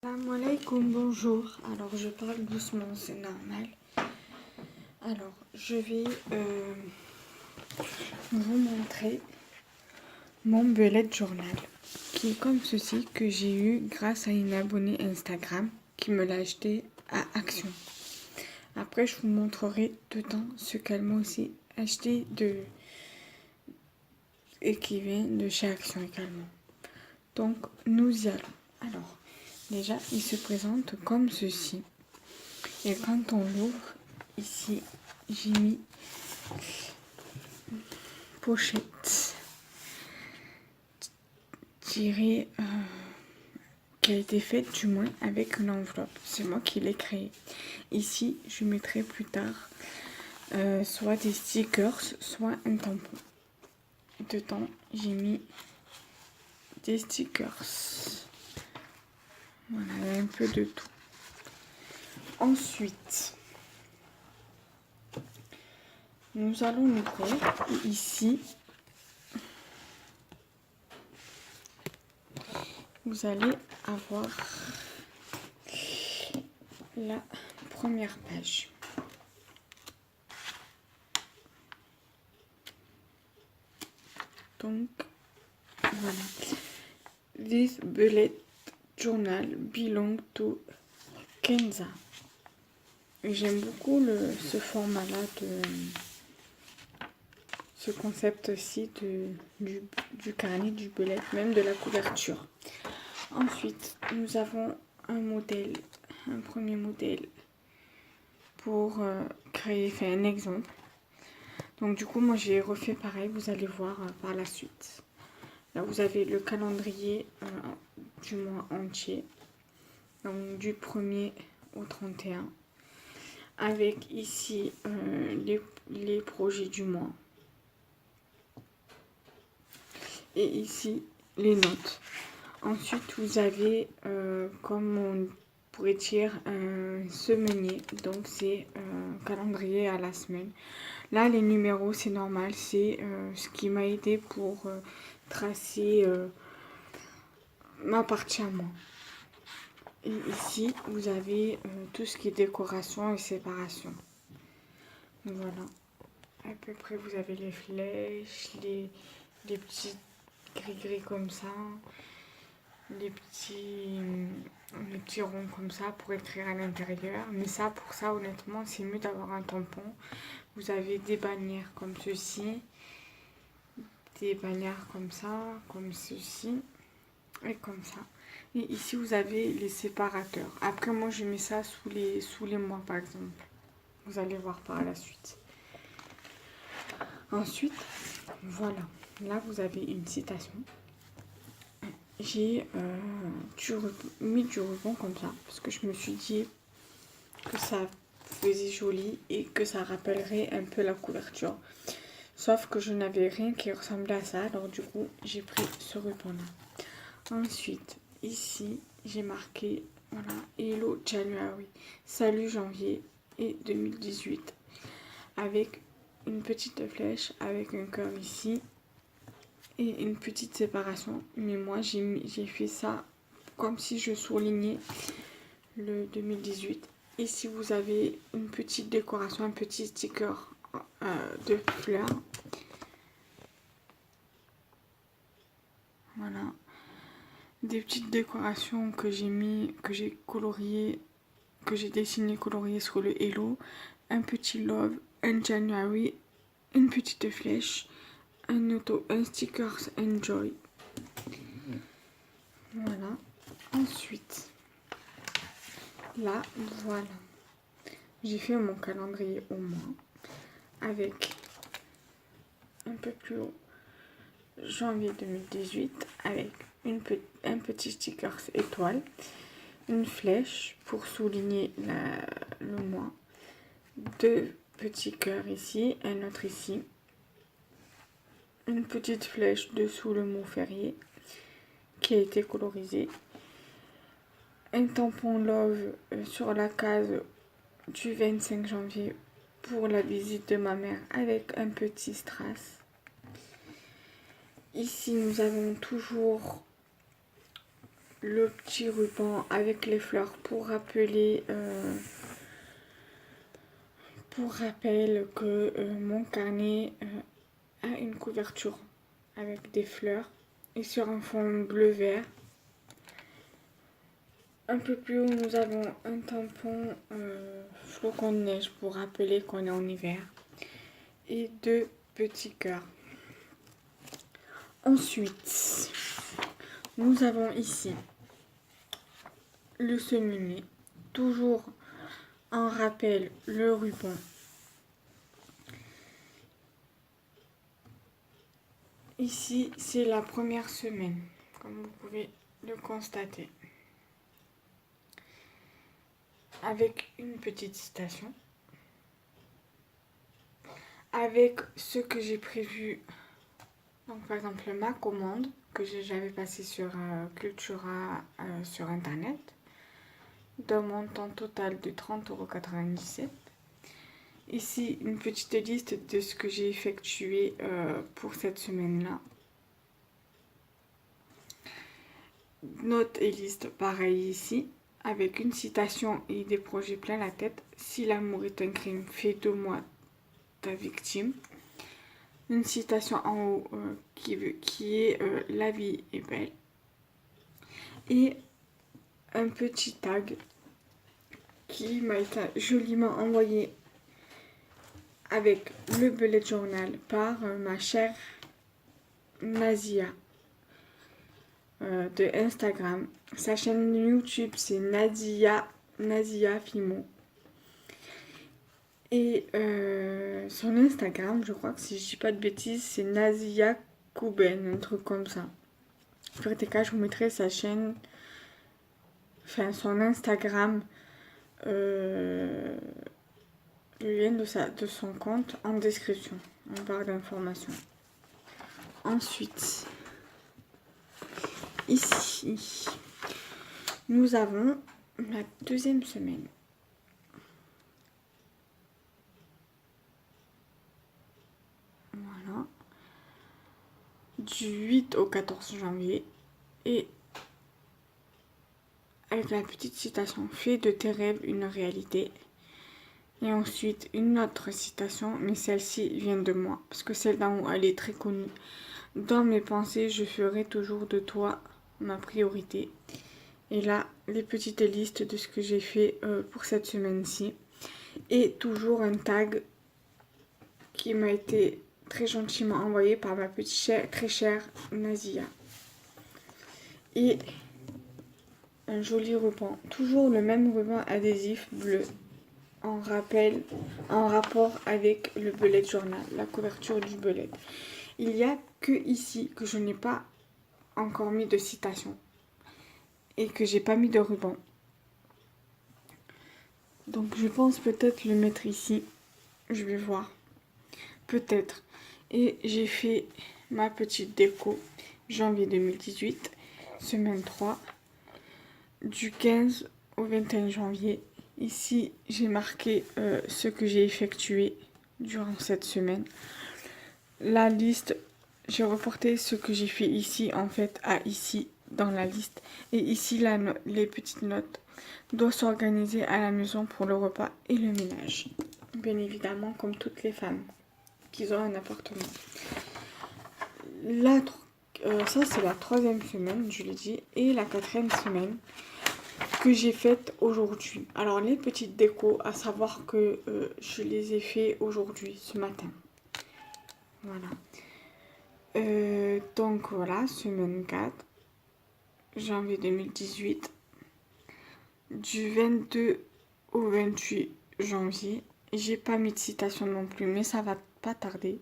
Salam alaikum, bonjour. Alors je parle doucement, c'est normal. Alors je vais vous montrer mon bullet journal qui est comme ceci, que j'ai eu grâce à une abonnée Instagram qui me l'a acheté à Action. Après je vous montrerai dedans ce qu'elle m'a aussi acheté et qui vient de chez Action également. Donc nous y allons. Alors déjà il se présente comme ceci. Et quand on l'ouvre, ici, j'ai mis pochette tirée, qui a été faite du moins avec une enveloppe. C'est moi qui l'ai créée. Ici, je mettrai plus tard soit des stickers, soit un tampon. Dedans, j'ai mis des stickers. Voilà, il y a un peu de tout. Ensuite, nous allons l'ouvrir. Ici, vous allez avoir la première page. Donc, voilà. This bullet journal belong to Kenza. J'aime beaucoup ce format-là, ce concept-ci du carnet, du bullet, même de la couverture. Ensuite, nous avons un premier modèle pour créer, un exemple. Donc du coup, moi j'ai refait pareil, vous allez voir par la suite. Là, vous avez le calendrier du mois entier, donc du 1er au 31, avec ici les projets du mois. Et ici, les notes. Ensuite, vous avez, comme on pourrait dire, un semainier. Donc, c'est un calendrier à la semaine. Là, les numéros, c'est normal. C'est ce qui m'a aidé pour tracer ma partie à moi. Et ici, vous avez tout ce qui est décoration et séparation. Donc, voilà. À peu près, vous avez les flèches, les petits gris-gris comme ça, les petits ronds comme ça pour écrire à l'intérieur. Mais ça, pour ça, honnêtement, c'est mieux d'avoir un tampon. Vous avez des bannières comme ceci, des bannières comme ça, comme ceci, et comme ça. Et ici, vous avez les séparateurs. Après, moi, je mets ça sous les mois, par exemple. Vous allez voir par la suite. Ensuite, voilà. Là, vous avez une citation. J'ai mis du ruban comme ça, parce que je me suis dit que ça faisait joli et que ça rappellerait un peu la couverture. Sauf que je n'avais rien qui ressemblait à ça, alors du coup, j'ai pris ce ruban-là. Ensuite, ici, j'ai marqué, voilà, Hello January, salut janvier et 2018, avec une petite flèche, avec un cœur ici, et une petite séparation. Mais moi, j'ai fait ça comme si je soulignais le 2018. Ici, vous avez une petite décoration, un petit sticker de fleurs. Voilà. Des petites décorations que j'ai coloriées, que j'ai dessiné coloriées sur le Hello. Un petit love, un January, une petite flèche, un stickers enjoy. Voilà. Ensuite, là, voilà. J'ai fait mon calendrier au mois avec un peu plus haut janvier 2018 avec un petit sticker étoile, une flèche pour souligner le mois, deux petits cœurs ici, un autre ici, une petite flèche dessous le mot férié qui a été colorisé, un tampon love sur la case du 25 janvier pour la visite de ma mère avec un petit strass. Ici, nous avons toujours le petit ruban avec les fleurs pour rappeler, pour rappel que mon carnet a une couverture avec des fleurs et sur un fond bleu-vert. Un peu plus haut, nous avons un tampon flocon de neige pour rappeler qu'on est en hiver et 2 petits cœurs. Ensuite, nous avons ici le seminaire, toujours en rappel le ruban. Ici, c'est la première semaine, comme vous pouvez le constater, avec une petite citation, avec ce que j'ai prévu, donc par exemple ma commande que j'avais passée sur Cultura sur internet, d'un montant total de 30,97 €. Ici, une petite liste de ce que j'ai effectué pour cette semaine-là. Note et liste pareil ici, avec une citation et des projets plein la tête. Si l'amour est un crime, fais de moi ta victime. Une citation en haut qui est la vie est belle. Et un petit tag qui m'a été joliment envoyé avec le bullet journal par ma chère Nazia de Instagram. Sa chaîne YouTube c'est Nazia Fimo. Et son Instagram, je crois que si je dis pas de bêtises, c'est Nazia Kuben, un truc comme ça. Pour tes cas, je vous mettrai sa chaîne, enfin son Instagram, le lien de son compte en description, en barre d'informations. Ensuite, ici, nous avons la deuxième semaine. Voilà. Du 8 au 14 janvier. Et avec la petite citation, fais de tes rêves une réalité. Et ensuite, une autre citation, mais celle-ci vient de moi, parce que celle d'en haut, elle est très connue. Dans mes pensées, je ferai toujours de toi ma priorité. Et là, les petites listes de ce que j'ai fait pour cette semaine-ci. Et toujours un tag qui m'a été très gentiment envoyé par ma petite très chère Nazia. Et un joli ruban, toujours le même ruban adhésif bleu, en rapport avec le bullet journal, la couverture du bullet. Il n'y a que ici que je n'ai pas encore mis de citation et que j'ai pas mis de ruban. Donc je pense peut-être le mettre ici. Je vais voir. Peut-être. Et j'ai fait ma petite déco janvier 2018, semaine 3, du 15 au 21 janvier. Ici, j'ai marqué ce que j'ai effectué durant cette semaine. La liste, j'ai reporté ce que j'ai fait ici, en fait, à ici, dans la liste. Et ici, les petites notes doivent s'organiser à la maison pour le repas et le ménage. Bien évidemment, comme toutes les femmes qui ont un appartement. Ça, c'est la troisième semaine, je l'ai dit, et la quatrième semaine que j'ai faite aujourd'hui. Alors, les petites décos, à savoir que je les ai fait aujourd'hui, ce matin. Voilà. Donc, voilà, semaine 4, janvier 2018, du 22 au 28 janvier. J'ai pas mis de citation non plus, mais ça va pas tarder.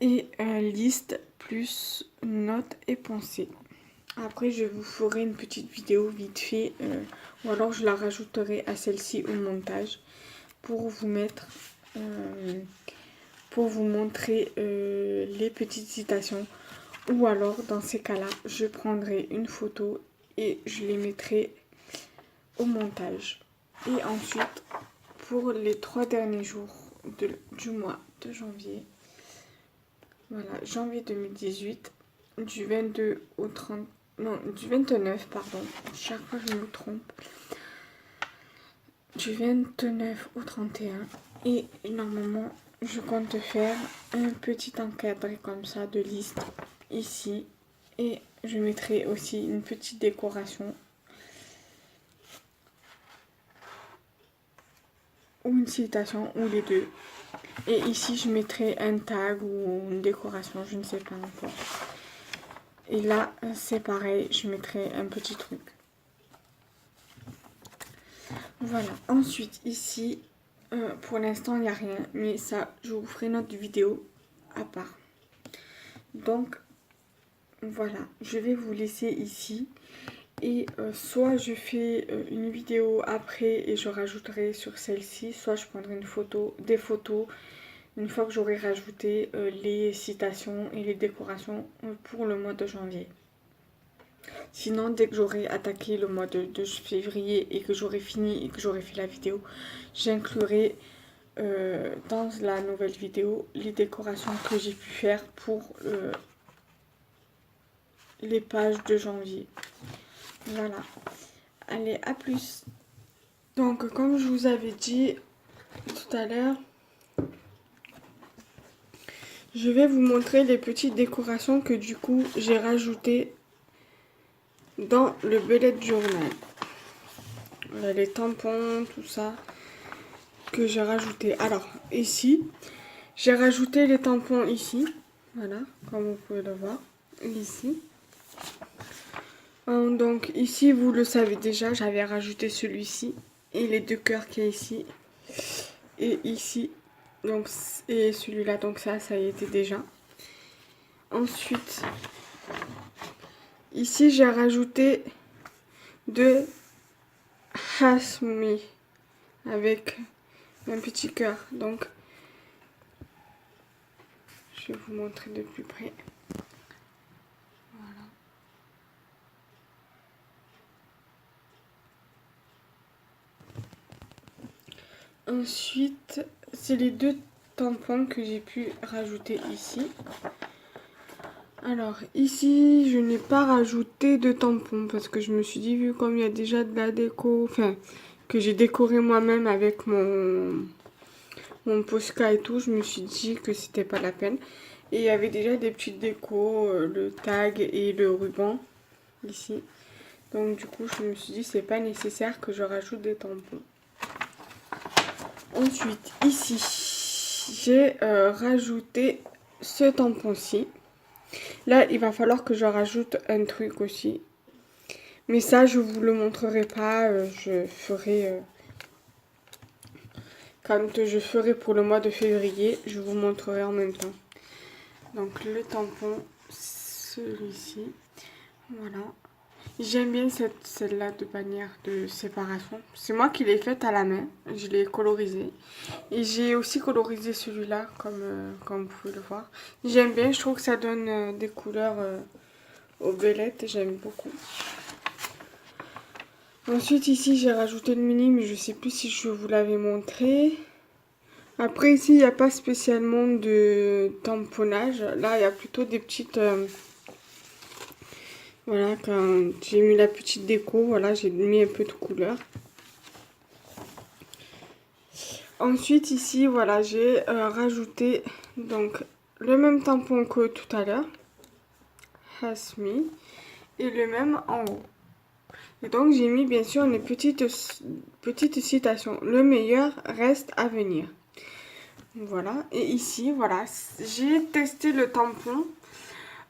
Et liste plus notes et pensées. Après, je vous ferai une petite vidéo vite fait, ou alors je la rajouterai à celle-ci au montage pour vous mettre, pour vous montrer les petites citations. Ou alors, dans ces cas-là, je prendrai une photo et je les mettrai au montage. Et ensuite, pour les 3 derniers jours du mois de janvier, voilà, janvier 2018, du 22 au 30 Non, du 29, pardon. Chaque fois, je me trompe. Du 29 au 31. Et normalement, je compte faire un petit encadré comme ça de liste ici. Et je mettrai aussi une petite décoration. Ou une citation, ou les deux. Et ici, je mettrai un tag ou une décoration, je ne sais pas encore. Et là, c'est pareil, je mettrai un petit truc. Voilà. Ensuite, ici, pour l'instant, il n'y a rien. Mais ça, je vous ferai une autre vidéo à part. Donc, voilà. Je vais vous laisser ici. Et soit je fais une vidéo après et je rajouterai sur celle-ci. Soit je prendrai une photo, des photos. Une fois que j'aurai rajouté les citations et les décorations pour le mois de janvier. Sinon, dès que j'aurai attaqué le mois de février et que j'aurai fini et que j'aurai fait la vidéo, j'inclurai dans la nouvelle vidéo les décorations que j'ai pu faire pour les pages de janvier. Voilà. Allez, à plus. Donc, comme je vous avais dit tout à l'heure, je vais vous montrer les petites décorations que du coup j'ai rajoutées dans le bullet journal. Les tampons, tout ça que j'ai rajouté. Alors ici, j'ai rajouté les tampons ici. Voilà, comme vous pouvez le voir. Ici. Donc ici, vous le savez déjà, j'avais rajouté celui-ci. Et les deux cœurs qui est ici. Et ici. Donc, et celui-là, donc ça y était déjà. Ensuite, ici, j'ai rajouté deux Hasmi avec un petit cœur. Donc, je vais vous montrer de plus près. Voilà. Ensuite, c'est les deux tampons que j'ai pu rajouter ici. Alors, ici, je n'ai pas rajouté de tampons parce que je me suis dit, vu comme il y a déjà de la déco, enfin, que j'ai décoré moi-même avec mon Posca et tout, je me suis dit que c'était pas la peine. Et il y avait déjà des petites décos, le tag et le ruban ici. Donc du coup, je me suis dit c'est pas nécessaire que je rajoute des tampons. Ensuite, ici, j'ai rajouté ce tampon-ci. Là, il va falloir que je rajoute un truc aussi. Mais ça, je vous le montrerai pas. Je ferai... quand je ferai pour le mois de février, je vous montrerai en même temps. Donc le tampon, celui-ci. Voilà. J'aime bien celle-là de bannière de séparation. C'est moi qui l'ai faite à la main. Je l'ai colorisé. Et j'ai aussi colorisé celui-là, comme vous pouvez le voir. J'aime bien, je trouve que ça donne des couleurs aux bellettes. J'aime beaucoup. Ensuite, ici, j'ai rajouté le mini, mais je sais plus si je vous l'avais montré. Après, ici, il n'y a pas spécialement de tamponnage. Là, il y a plutôt des petites... voilà, quand j'ai mis la petite déco, voilà, j'ai mis un peu de couleur. Ensuite, ici, voilà, j'ai rajouté donc le même tampon que tout à l'heure. Hasmi. Et le même en haut. Et donc, j'ai mis bien sûr une petite citation. Le meilleur reste à venir. Voilà. Et ici, voilà, j'ai testé le tampon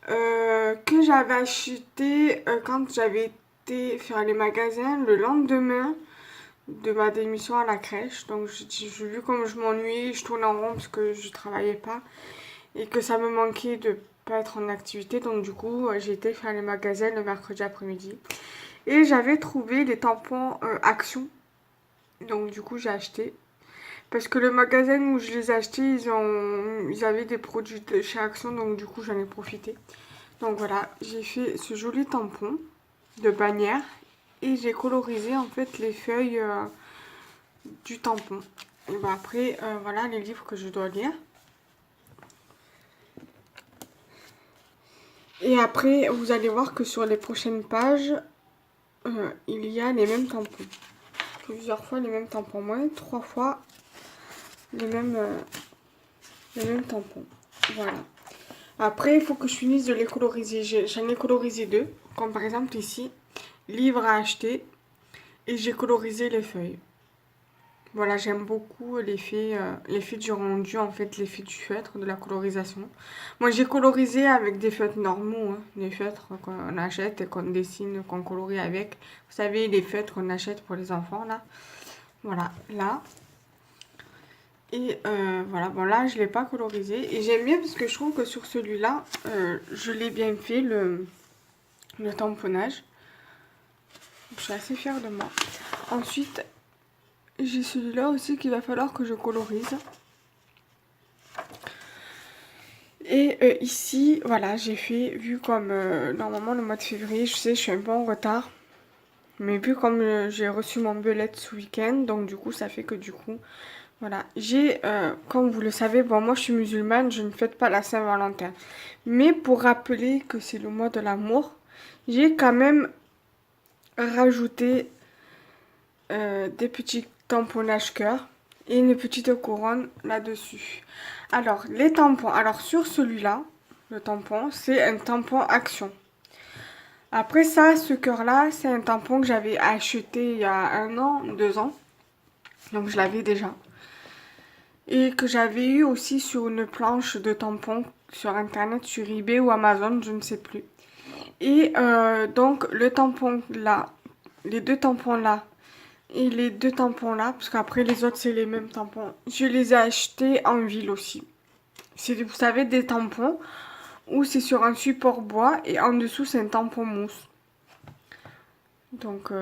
que j'avais acheté quand j'avais été faire les magasins le lendemain de ma démission à la crèche. Donc j'ai vu comme je m'ennuyais, je tournais en rond parce que je travaillais pas et que ça me manquait de pas être en activité. Donc du coup, j'ai été faire les magasins le mercredi après-midi. Et j'avais trouvé les tampons Action. Donc du coup, j'ai acheté. Parce que le magasin où je les ai achetés, ils avaient des produits de chez Action. Donc du coup, j'en ai profité. Donc voilà, j'ai fait ce joli tampon de bannière. Et j'ai colorisé en fait les feuilles du tampon. Et ben après, voilà les livres que je dois lire. Et après, vous allez voir que sur les prochaines pages, il y a les mêmes tampons. Plusieurs fois les mêmes tampons. Moins 3 fois les mêmes tampons. Voilà. Après, il faut que je finisse de les coloriser. J'en ai colorisé 2. Comme par exemple ici, livre à acheter. Et j'ai colorisé les feuilles. Voilà, j'aime beaucoup l'effet du rendu, en fait, l'effet du feutre, de la colorisation. Moi, j'ai colorisé avec des feutres normaux, hein, des feutres qu'on achète et qu'on dessine, qu'on colorie avec. Vous savez, les feutres qu'on achète pour les enfants, là. Voilà, là. Et voilà, bon là, je ne l'ai pas colorisé. Et j'aime bien parce que je trouve que sur celui-là, je l'ai bien fait, le tamponnage. Je suis assez fière de moi. Ensuite, j'ai celui-là aussi qu'il va falloir que je colorise. Et ici, voilà, j'ai fait, vu comme normalement le mois de février, je sais, je suis un peu en retard. Mais vu comme j'ai reçu mon belette ce week-end, donc du coup, ça fait que du coup, voilà. J'ai, comme vous le savez, bon, moi je suis musulmane, je ne fête pas la Saint-Valentin. Mais pour rappeler que c'est le mois de l'amour, j'ai quand même rajouté des petits tamponnages cœur et une petite couronne là-dessus. Alors, les tampons. Alors, sur celui-là, le tampon, c'est un tampon Action. Après ça, ce cœur-là, c'est un tampon que j'avais acheté il y a 1 an, 2 ans. Donc, je l'avais déjà. Et que j'avais eu aussi sur une planche de tampons sur Internet, sur eBay ou Amazon, je ne sais plus. Et donc, le tampon là, les 2 tampons là, et les 2 tampons là, parce qu'après les autres c'est les mêmes tampons, je les ai achetés en ville aussi. C'est, vous savez, des tampons où c'est sur un support bois et en dessous c'est un tampon mousse. Donc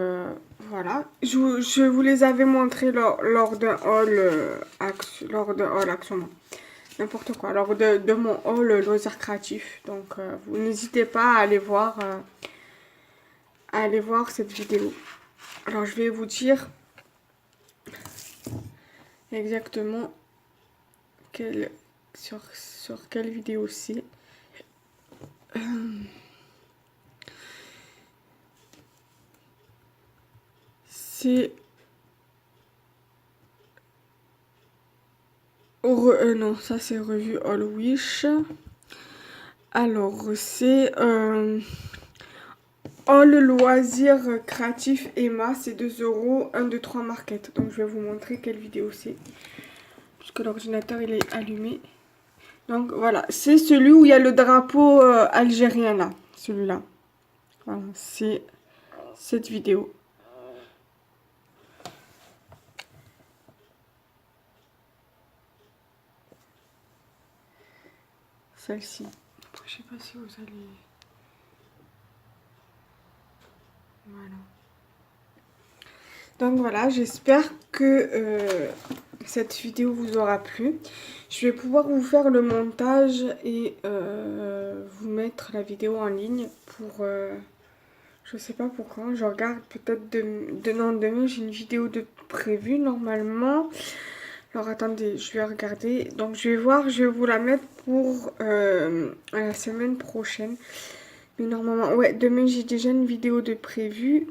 voilà, je vous les avais montrés lors d'un haul action, n'importe quoi, lors de mon haul loisirs créatifs. Donc vous n'hésitez pas à aller voir cette vidéo. Alors je vais vous dire exactement sur quelle vidéo c'est. C'est... non, ça c'est revue All Wish. Alors, c'est All Loisirs Créatifs Emma, c'est 2 €, 1, 2, 3 market. Donc, je vais vous montrer quelle vidéo c'est. Puisque l'ordinateur il est allumé. Donc, voilà, c'est celui où il y a le drapeau algérien là. Celui-là. Voilà, c'est cette vidéo. Celle-ci. Je sais pas si vous allez... Voilà. Donc voilà, j'espère que cette vidéo vous aura plu. Je vais pouvoir vous faire le montage et vous mettre la vidéo en ligne pour... je sais pas pour quand, je regarde peut-être demain, j'ai une vidéo de prévue normalement. Alors attendez, je vais regarder. Donc je vais voir, je vais vous la mettre pour la semaine prochaine. Mais normalement, ouais, demain j'ai déjà une vidéo de prévue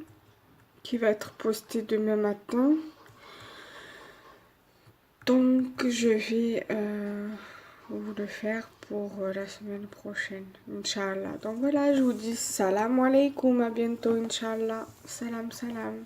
qui va être postée demain matin. Donc je vais vous le faire pour la semaine prochaine, Inch'Allah. Donc voilà, je vous dis salam alaikum, à bientôt, Inch'Allah. Salam, salam.